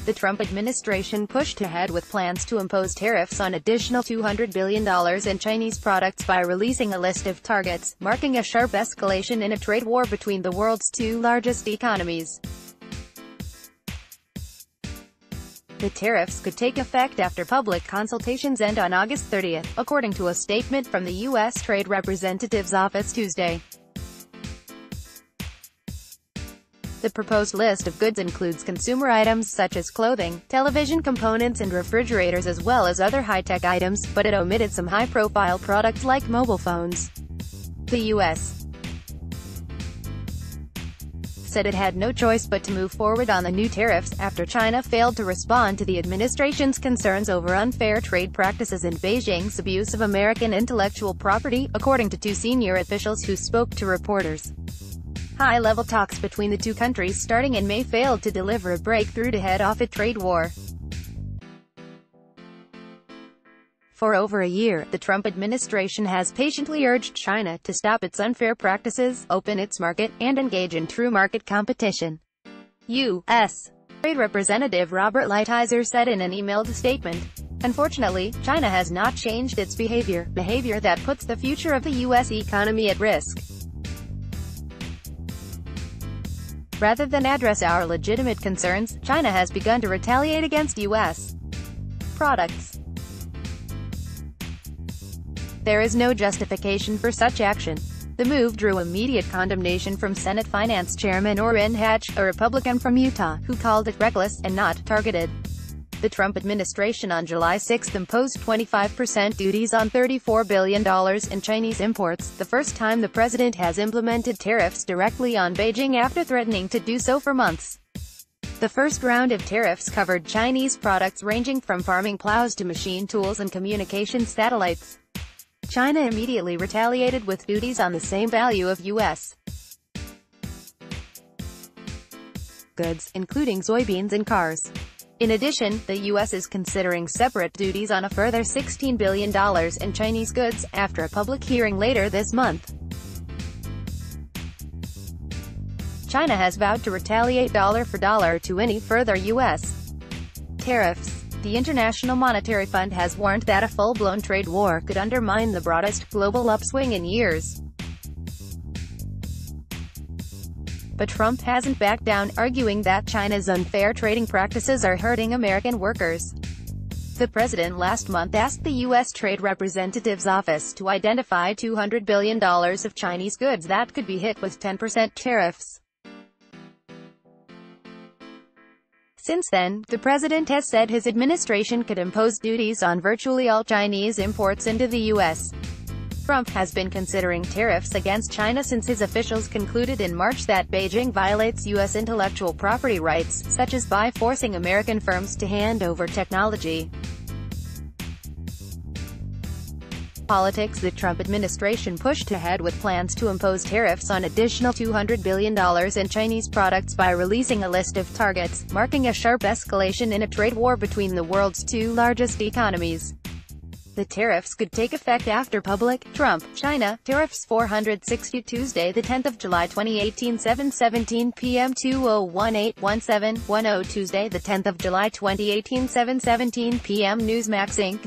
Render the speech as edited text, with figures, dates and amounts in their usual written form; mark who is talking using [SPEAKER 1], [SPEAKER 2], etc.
[SPEAKER 1] The Trump administration pushed ahead with plans to impose tariffs on additional $200 billion in Chinese products by releasing a list of targets, marking a sharp escalation in a trade war between the world's two largest economies. The tariffs could take effect after public consultations end on August 30, according to a statement from the U.S. Trade Representative's office Tuesday. The proposed list of goods includes consumer items such as clothing, television components and refrigerators as well as other high-tech items, but it omitted some high-profile products like mobile phones. The U.S. said it had no choice but to move forward on the new tariffs, after China failed to respond to the administration's concerns over unfair trade practices and Beijing's abuse of American intellectual property, according to two senior officials who spoke to reporters. High-level talks between the two countries starting in May failed to deliver a breakthrough to head off a trade war. For over a year, the Trump administration has patiently urged China to stop its unfair practices, open its market, and engage in true market competition. U.S. Trade Representative Robert Lighthizer said in an emailed statement. Unfortunately, China has not changed its behavior that puts the future of the U.S. economy at risk. Rather than address our legitimate concerns, China has begun to retaliate against U.S. products. There is no justification for such action. The move drew immediate condemnation from Senate Finance Chairman Orrin Hatch, a Republican from Utah, who called it reckless and not targeted. The Trump administration on July 6 imposed 25% duties on $34 billion in Chinese imports, the first time the president has implemented tariffs directly on Beijing after threatening to do so for months. The first round of tariffs covered Chinese products ranging from farming plows to machine tools and communications satellites. China immediately retaliated with duties on the same value of U.S. goods, including soybeans and cars. In addition, the U.S. is considering separate duties on a further $16 billion in Chinese goods, after a public hearing later this month. China has vowed to retaliate dollar for dollar to any further U.S. tariffs. The International Monetary Fund has warned that a full-blown trade war could undermine the broadest global upswing in years. But Trump hasn't backed down, arguing that China's unfair trading practices are hurting American workers. The president last month asked the U.S. Trade Representative's office to identify $200 billion of Chinese goods that could be hit with 10% tariffs. Since then, the president has said his administration could impose duties on virtually all Chinese imports into the U.S. Trump has been considering tariffs against China since his officials concluded in March that Beijing violates U.S. intellectual property rights, such as by forcing American firms to hand over technology. Politics. The Trump administration pushed ahead with plans to impose tariffs on additional $200 billion in Chinese products by releasing a list of targets, marking a sharp escalation in a trade war between the world's two largest economies. The tariffs could take effect after public. Trump, China, tariffs 460 Tuesday, the 10th of July 2018, 7:17 p.m. 2018-17-10 Tuesday, the 10th of July 2018, 7:17 p.m. Newsmax Inc.